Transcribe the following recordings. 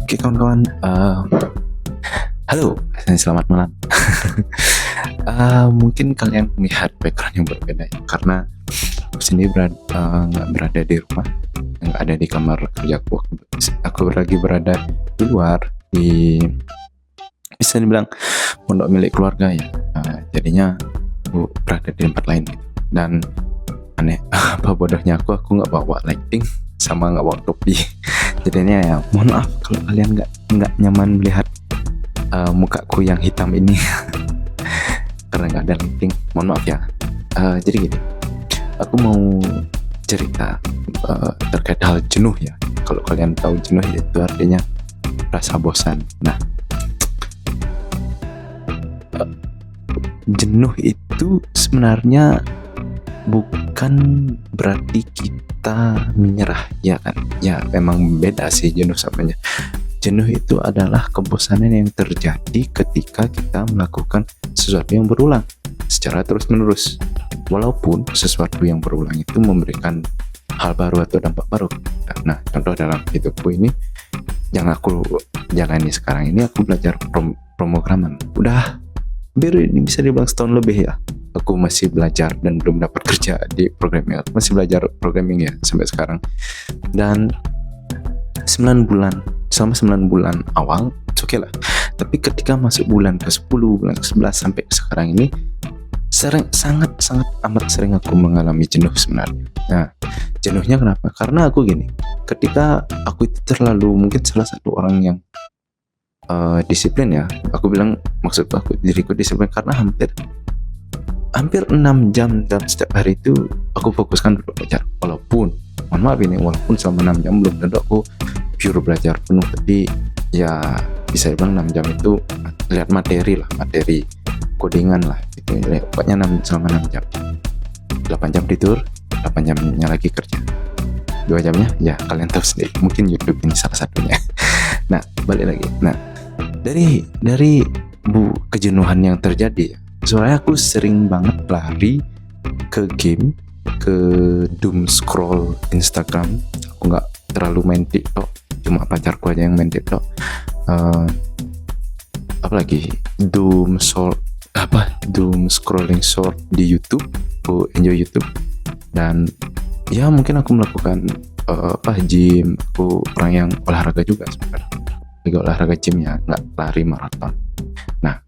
Oke kawan-kawan, halo, selamat malam. Mungkin kalian melihat background yang berbeda ya, karena aku sendiri nggak berada di rumah, nggak ada di kamar kerjaku. Aku lagi berada di luar, bisa dibilang pondok milik keluarga ya. Jadinya aku berada di tempat lain gitu. Dan aneh, apa bodohnya aku nggak bawa lighting sama nggak bawa topi. Jadinya ya mohon maaf kalau kalian nggak nyaman melihat mukaku yang hitam ini karena nggak ada lighting, mohon maaf ya. Jadi gini, aku mau cerita terkait hal jenuh ya. Kalau kalian tahu jenuh itu artinya rasa bosan. Nah, jenuh itu sebenarnya bukan berarti kita menyerah, ya kan? Ya memang beda sih jenuh sama jenuh itu adalah kebosanan yang terjadi ketika kita melakukan sesuatu yang berulang secara terus-menerus. Walaupun sesuatu yang berulang itu memberikan hal baru atau dampak baru. Nah, contoh dalam hidupku ini yang aku jalani sekarang ini, aku belajar pemrograman. Udah ini bisa dibilang setahun lebih ya. Aku masih belajar dan belum dapat kerja di programming. Aku masih belajar programming ya sampai sekarang. Dan 9 bulan, selama 9 bulan awal oke lah. Tapi ketika masuk bulan ke 10, bulan ke 11 sampai sekarang ini, sangat amat sering aku mengalami jenuh sebenarnya. Nah, jenuhnya kenapa? Karena aku gini, ketika aku itu terlalu, mungkin salah satu orang yang disiplin ya. Aku bilang, maksudku diriku disiplin karena hampir 6 jam dalam setiap hari itu aku fokuskan untuk belajar. Walaupun selama 6 jam belum tentu aku pure belajar penuh, tapi ya bisa dibilang 6 jam itu lihat materi codingan lah gitu. Pokoknya selama 6 jam, 8 jam tidur, 8 jamnya lagi kerja, 2 jamnya ya kalian tahu sendiri, mungkin YouTube ini salah satunya. Nah, balik lagi. Nah, dari kejenuhan yang terjadi, soalnya aku sering banget lari ke game, ke doom scroll Instagram. Aku nggak terlalu main TikTok, cuma pacarku aja yang main TikTok. Apalagi doom scrolling short di YouTube. Aku enjoy YouTube. Dan ya mungkin aku melakukan gym. Aku orang yang olahraga juga sebenarnya, juga olahraga gym ya, nggak lari maraton. Nah,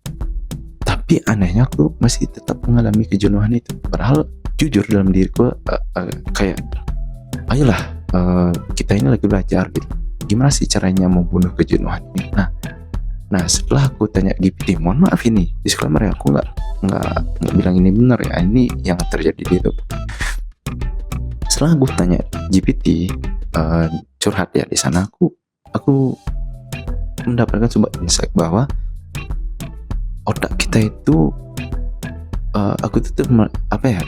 tapi anehnya aku masih tetap mengalami kejenuhan itu. Padahal jujur dalam diriku kayak ayolah, kita ini lagi belajar gitu. Gimana sih caranya membunuh kejenuhan ini? Nah, setelah aku tanya GPT, mohon maaf ini disclaimer ya, aku nggak bilang ini benar ya, ini yang terjadi di itu. Setelah aku tanya GPT, curhat ya di sana, aku mendapatkan sebuah insight bahwa otak kita itu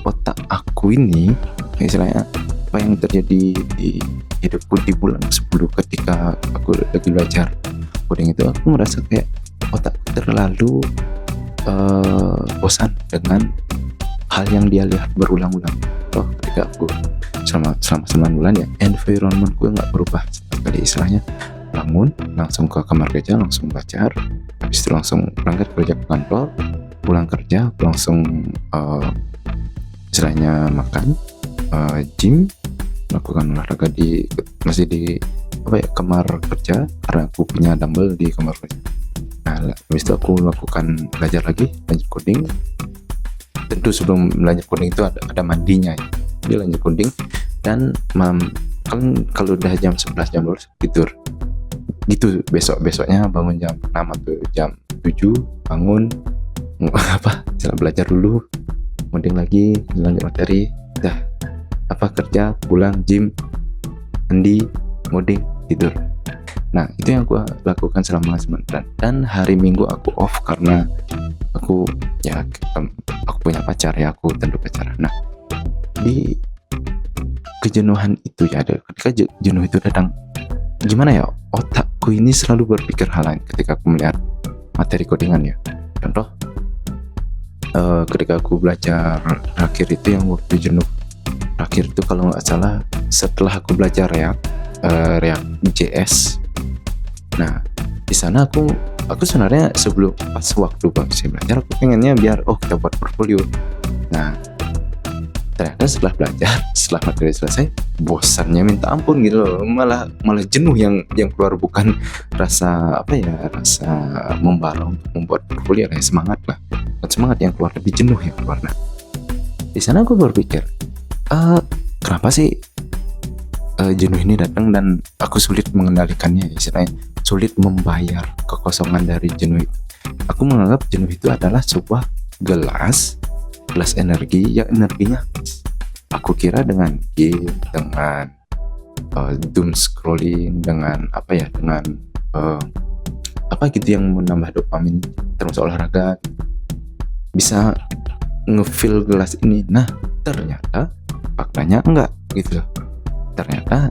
otak aku ini istilahnya, apa yang terjadi di hidupku di bulan 10 ketika aku lagi belajar coding itu, aku merasa kayak otakku terlalu bosan dengan hal yang dia lihat berulang-ulang. Ketika aku selama 9 bulan ya, environment gue nggak berubah sama sekali. Istilahnya bangun, langsung ke kamar kerja, langsung belajar, habis itu langsung berangkat kerja ke kantor, pulang kerja aku langsung istilahnya makan, gym, melakukan olahraga masih di kamar kerja karena aku punya dumbbell di kamar kerja. Nah, habis itu aku melakukan belajar lagi, lanjut coding. Tentu sebelum lanjut coding itu ada mandinya ya. Jadi lanjut coding dan kalau udah jam 11 jam 12 tidur gitu. Besoknya bangun jam 6 atau jam 7 bangun jalan belajar dulu, coding lagi, lanjut materi, dah kerja, pulang, gym, mandi, coding, tidur. Nah, itu yang aku lakukan selama 9 bulan. Dan hari Minggu aku off karena aku punya pacar ya, aku tentu pacaran. Nah, di kejenuhan itu ya, ketika jenuh itu datang, gimana ya, otakku ini selalu berpikir hal lain ketika aku melihat materi codingan ya. Contoh, ketika aku belajar terakhir itu, yang waktu jenuh terakhir itu kalau nggak salah setelah aku belajar React JS. Nah, di sana aku sebenarnya sebelum pas waktu bangsa belajar aku pengennya biar kita buat portfolio. Nah, ternyata setelah belajar, setelah materi selesai, bosannya minta ampun gitu loh. Malah jenuh yang keluar, bukan rasa rasa membara untuk membuat portfolio, kayak semangat lah. Bukan semangat yang keluar, lebih jenuh yang keluar. Nah, di sana aku berpikir, kenapa sih jenuh ini datang dan aku sulit mengendalikannya, istilahnya sulit membayar kekosongan dari jenuh itu. Aku menganggap jenuh itu adalah sebuah gelas energi yang energinya habis. Aku kira dengan game, dengan doom scrolling, dengan dengan gitu yang menambah dopamin, termasuk olahraga, bisa ngefill gelas ini. Nah, ternyata faktanya enggak gitu loh. Ternyata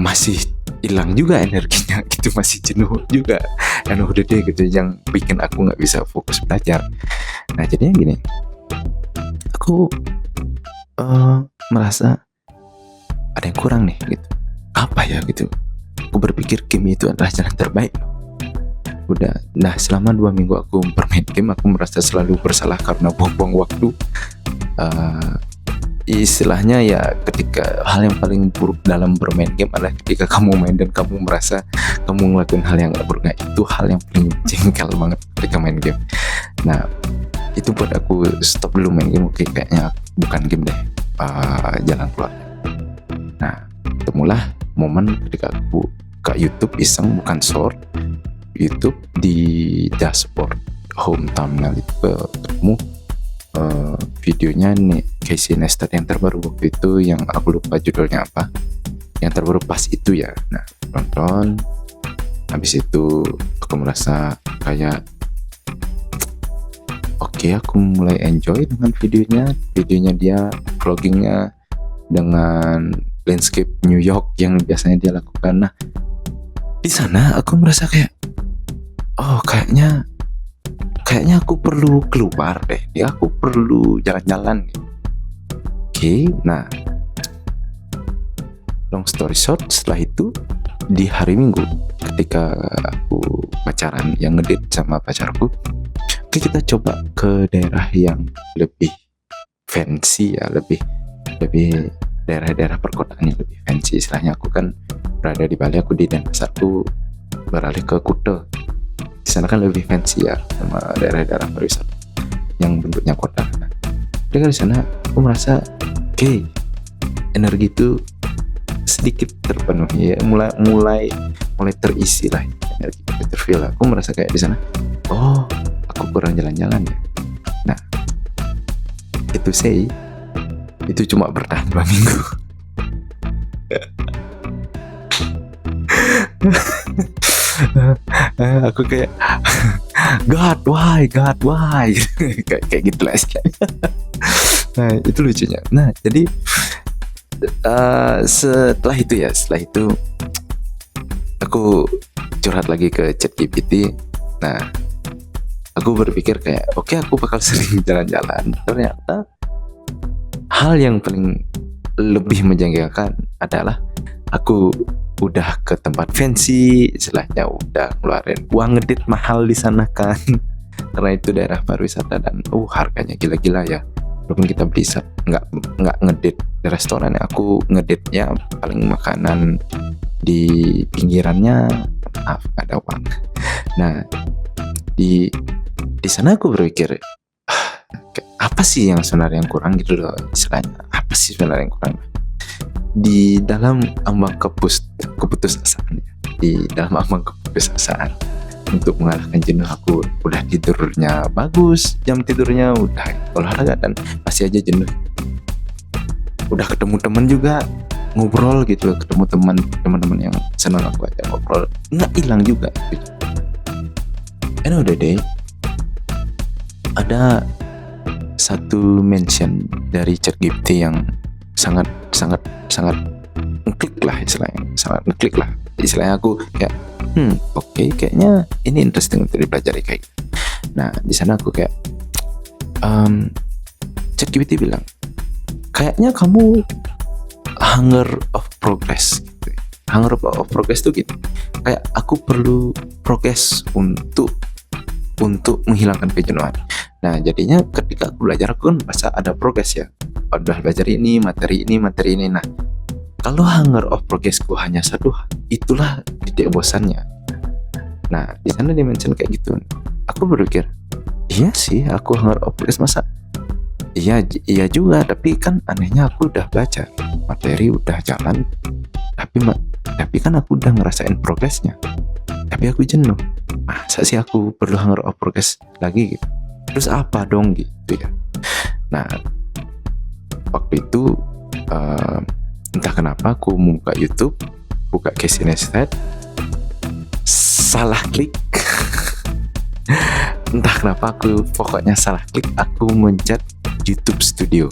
masih hilang juga energinya gitu, masih jenuh juga, and udah deh gitu, yang bikin aku nggak bisa fokus belajar. Nah, jadinya gini, aku merasa ada yang kurang nih gitu. Apa ya gitu? Aku berpikir game itu adalah jalan terbaik. Nah, selama 2 minggu aku bermain game, aku merasa selalu bersalah karena buang-buang waktu. Istilahnya ya, ketika hal yang paling buruk dalam bermain game adalah ketika kamu main dan kamu merasa kamu ngelakuin hal yang gak buruk. Nah, itu hal yang paling jengkel banget ketika main game. Nah, itu buat aku stop dulu main game. Oke, kayaknya bukan game deh, jalan keluar. Nah, ketemulah momen ketika aku ke YouTube iseng, bukan short, YouTube di dashboard home thumbnail itu ketemu videonya nih Casey Neistat yang terbaru waktu itu, yang aku lupa judulnya apa, yang terbaru pas itu ya. Nah, nonton, habis itu aku merasa kayak aku mulai enjoy dengan videonya dia, vloggingnya dengan landscape New York yang biasanya dia lakukan. Nah, di sana aku merasa kayak kayaknya aku perlu keluar deh, aku perlu jalan-jalan gitu. Nah, long story short, setelah itu di hari Minggu ketika aku pacaran, yang ngedate sama pacarku, kita coba ke daerah yang lebih fancy ya, lebih daerah-daerah perkotaan yang lebih fancy. Istilahnya aku kan berada di Bali, aku di Denpasar, aku beralih ke Kuta. Di sana kan lebih fancy ya, sama daerah-daerah pariwisata yang bentuknya kota. Jadi di sana aku merasa energi itu sedikit terpenuhi ya, mulai terisi lah energi, terfeel. Aku merasa kayak di sana, aku kurang jalan-jalan ya. Nah, itu cuma bertahan 2 minggu. Aku kayak God why kayak gitu lah istilahnya. Nah, itu lucunya. Nah, jadi setelah itu aku curhat lagi ke ChatGPT. Nah, aku berpikir kayak aku bakal sering jalan-jalan. Ternyata hal yang paling lebih menjengkelkan adalah aku udah ke tempat fancy, istilahnya udah ngeluarin uang ngedit mahal di sana kan, karena itu daerah pariwisata dan harganya gila-gila ya. Walaupun kita bisa nggak ngedit di restoran, aku ngeditnya paling makanan di pinggirannya, maaf nggak ada uang. Nah, di sana aku berpikir, apa sih yang sebenarnya yang kurang gitu loh, istilahnya apa sih sebenarnya yang kurang di dalam ambang keputusasaan ya. Di dalam ambang keputusasaan untuk mengalahkan jenuh, aku udah tidurnya bagus, jam tidurnya udah olahraga, dan masih aja jenuh. Udah ketemu teman juga, ngobrol gitu, ketemu teman-teman yang senang aku ajak ngobrol, nggak hilang juga gitu. And udah deh, ada satu mention dari ChatGPT yang sangat ngeklik lah istilahnya, istilahnya aku kayak kayaknya ini interesting untuk dipelajari kayak gitu. Nah, di sana aku kayak ChatGPT bilang kayaknya kamu hunger of progress gitu. hunger of progress tuh gitu. Kayak aku perlu progress untuk menghilangkan kejenuhan. Nah, jadinya ketika aku belajar, aku kan merasa ada progress ya. Udah belajar ini, materi ini. Nah, kalau hunger of progressku hanya satu, itulah titik bosannya. Nah, di sana dimention kayak gitu. Aku berpikir, iya sih, aku hunger of progress, masa? Iya juga, tapi kan anehnya aku udah belajar, materi udah jalan, tapi kan aku udah ngerasain progresnya, tapi aku jenuh. Masa sih aku perlu hunger of progress lagi gitu? Terus apa dong gitu ya? Nah, waktu itu entah kenapa aku buka YouTube, buka Casey Neistat, salah klik. Entah kenapa aku pokoknya salah klik, aku mencet YouTube Studio.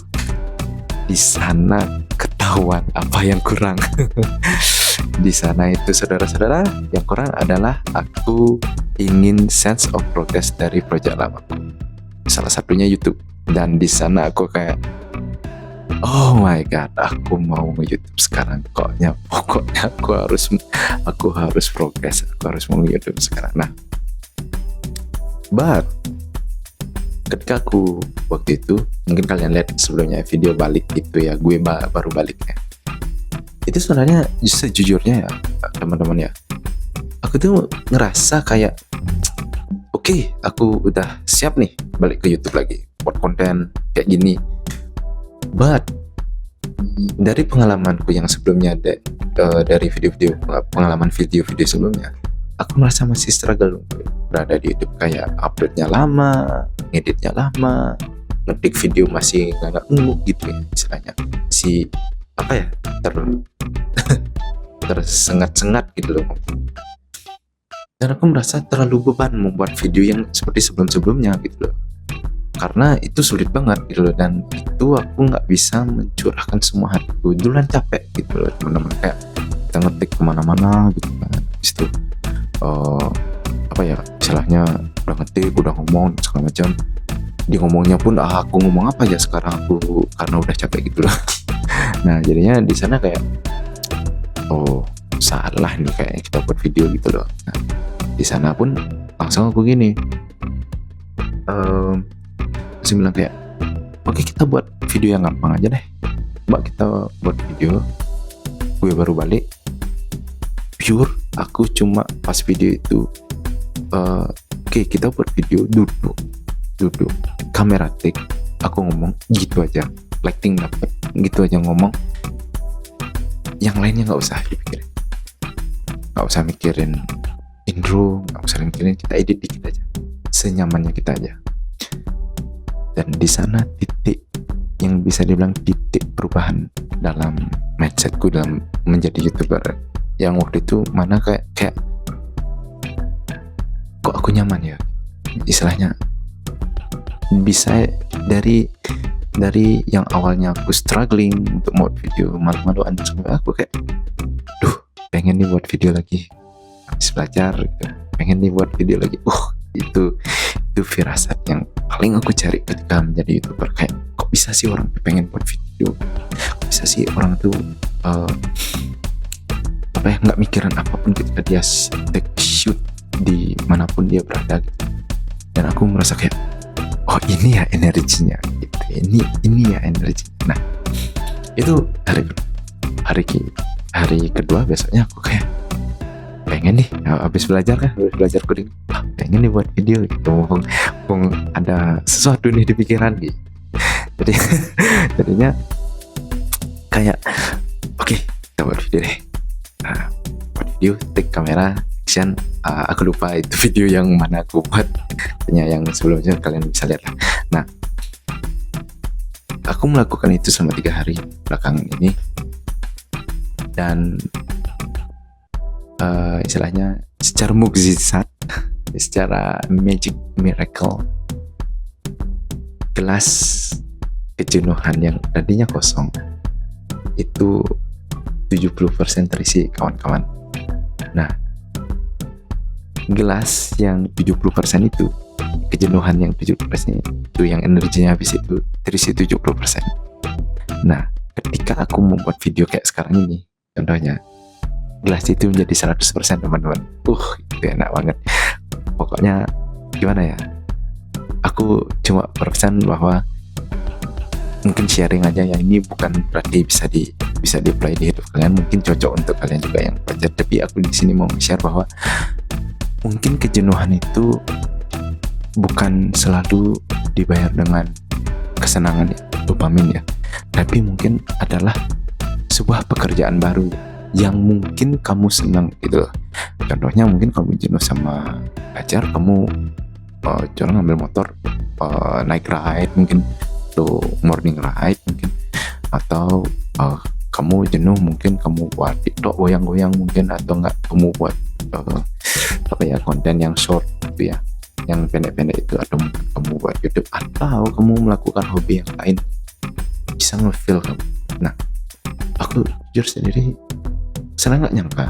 Di sana ketahuan apa yang kurang. Di sana itu saudara-saudara, yang kurang adalah aku ingin sense of progress dari proyek lamaku. Salah satunya YouTube. Dan di sana aku kayak, oh my god, aku mau nge-YouTube sekarang. Pokoknya aku harus progress, aku harus mau nge-YouTube sekarang. Nah, but ketika aku waktu itu, mungkin kalian lihat sebelumnya video balik itu ya, gue baru baliknya. Itu sebenarnya sejujurnya ya teman-teman ya, aku tuh ngerasa kayak oke, aku udah siap nih balik ke YouTube lagi, buat konten kayak gini. But dari pengalamanku yang sebelumnya, dari pengalaman video-video sebelumnya, aku merasa masih struggle berada di YouTube. Kayak uploadnya lama, ngeditnya lama, ngetik video masih nggak nguk gitu ya istilahnya, si apa ya, tersengat-sengat gitu loh. Dan aku merasa terlalu beban membuat video yang seperti sebelum-sebelumnya gitu loh, karena itu sulit banget gitu loh, dan itu aku nggak bisa mencurahkan semua hatiku. Duluan capek gitu loh teman-teman, kayak kita ngetik kemana-mana gitu kan, habis itu apa ya istilahnya, udah ngetik, udah ngomong segala macam, di ngomongnya pun aku ngomong apa ya sekarang aku, karena udah capek gitu loh. Nah, jadinya di sana kayak salah nih kayak kita buat video gitu loh. Nah, di sana pun langsung aku gini, saya bilang kayak, oke, kita buat video yang gampang aja deh, mbak, kita buat video gue baru balik pure, aku cuma pas video itu oke, kita buat video duduk kamera take, aku ngomong gitu aja, lighting dapet gitu aja, ngomong, yang lainnya nggak usah dipikirin, nggak usah mikirin intro, nggak usah mikirin, kita edit dikit aja senyamannya kita aja. Dan di sana titik yang bisa dibilang titik perubahan dalam mindsetku dalam menjadi YouTuber yang waktu itu, mana kayak kok aku nyaman ya istilahnya, bisa dari yang awalnya aku struggling untuk buat video, malu-maluan sampai aku kayak pengen nih buat video lagi, habis belajar gitu, pengen nih buat video lagi. Itu firasat yang paling aku cari ketika menjadi YouTuber. Kayak kok bisa sih orang pengen buat video, kok bisa sih orang tuh nggak mikirin apapun ketika dia take shoot di manapun dia berada gitu. Dan aku merasa kayak ini ya energinya gitu, ini ya energinya. Nah, itu hari kedua besoknya aku kayak pengen nih, habis belajar coding, pengen nih buat video gitu, mumpung ada sesuatu nih di pikiran gitu. Jadinya kayak oke, kita buat video deh. Buat video, take kamera, action. Aku lupa itu video yang mana aku buat, yang sebelumnya kalian bisa lihat lah. Nah, aku melakukan itu selama 3 hari belakangan ini, dan istilahnya secara mukjizat, secara magic miracle, gelas kejenuhan yang tadinya kosong itu 70% terisi kawan-kawan. Nah, gelas yang 70% itu, kejenuhan yang 70% itu, yang energinya habis itu terisi 70%. Nah, ketika aku membuat video kayak sekarang ini, contohnya gelas itu menjadi 100% teman-teman. Itu enak banget. Pokoknya gimana ya, aku cuma berpesan bahwa mungkin sharing aja ya, ini bukan berarti bisa di apply di hidup kalian, mungkin cocok untuk kalian juga yang pelajar, tapi aku di sini mau share bahwa mungkin kejenuhan itu bukan selalu dibayar dengan kesenangan ya, dopamin ya, tapi mungkin adalah sebuah pekerjaan baru yang mungkin kamu senang gitu loh. Contohnya mungkin kamu jenuh sama pacar, kamu jangan ngambil motor, naik ride mungkin tuh, morning ride mungkin, atau kamu jenuh mungkin kamu buat TikTok goyang-goyang mungkin, atau enggak kamu buat konten yang short gitu ya, yang pendek-pendek itu, atau mungkin kamu buat YouTube, atau kamu melakukan hobi yang lain bisa nge-feel kamu. Nah, aku jujur sendiri senang nggak nyangka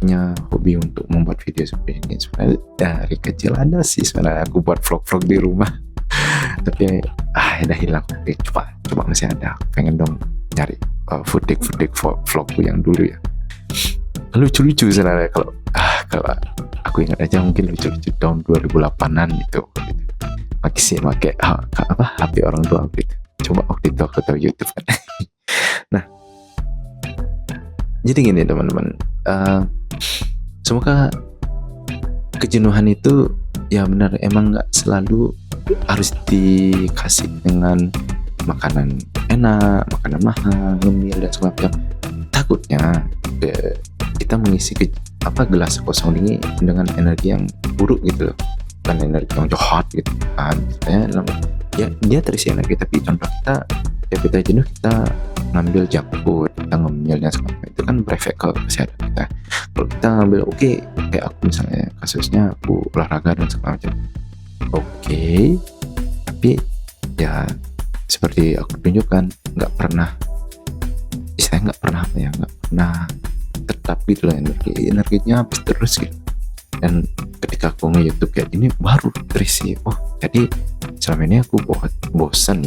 punya hobi untuk membuat video seperti ini. Sebenarnya dari kecil ada sih sebenarnya aku buat vlog-vlog di rumah tapi udah hilang. Coba masih ada, pengen dong nyari footage vlogku yang dulu ya, lucu-lucu sebenarnya. Kalau aku ingat aja mungkin lucu-lucu tahun 2008an gitu. Masih pakai HP orang tua gitu. Coba waktu itu aku tahu YouTube kan. Nah, jadi gini teman-teman, semoga kejenuhan itu ya benar, emang nggak selalu harus dikasih dengan makanan enak, makanan mahal, ngemil dan sebagainya. Takutnya kita mengisi gelas kosong ini dengan energi yang buruk gitu loh, bukan energi yang jahat gitu kan. Ya dia terisi energi, tapi contoh kita jenuh, kita ngambil junk food, kita ngemil dan sebagainya, itu kan berefek ke kesehatan kita. Kalau kita ngambil kayak aku misalnya, kasusnya aku olahraga dan segala macam, tapi ya seperti aku tunjukkan, nggak pernah tetap gitu loh, energinya habis terus gitu. Dan ketika aku nge-YouTube kayak gini baru terisi, jadi selama ini aku bosan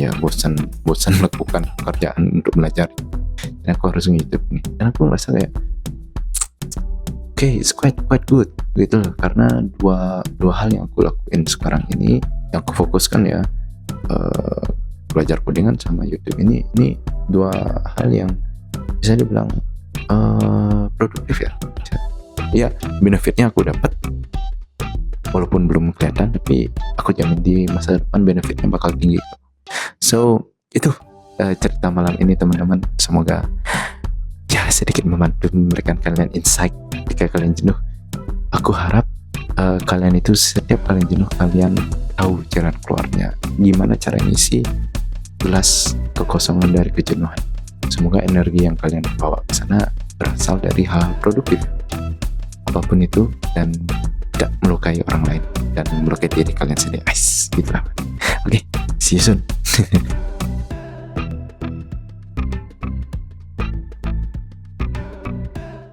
melakukan pekerjaan untuk belajar, dan aku harus nge-YouTube nih, dan aku merasa kayak it's quite good gitu loh. Karena dua hal yang aku lakuin sekarang ini, yang aku fokuskan ya, belajar codingan sama YouTube ini dua hal yang bisa dibilang produktif ya, benefitnya aku dapat walaupun belum kelihatan, tapi aku jamin di masa depan benefitnya bakal tinggi. So itu cerita malam ini teman-teman, semoga ya sedikit membantu memberikan kalian insight ketika kalian jenuh. Aku harap kalian itu setiap kalian jenuh, kalian tahu jalan keluarnya, gimana cara ngisi gelas kekosongan dari kejenuhan. Semoga energi yang kalian bawa ke sana berasal dari hal produktif apapun itu, dan tidak melukai orang lain dan melukai diri kalian sendiri. Gitulah. Oke, see you soon.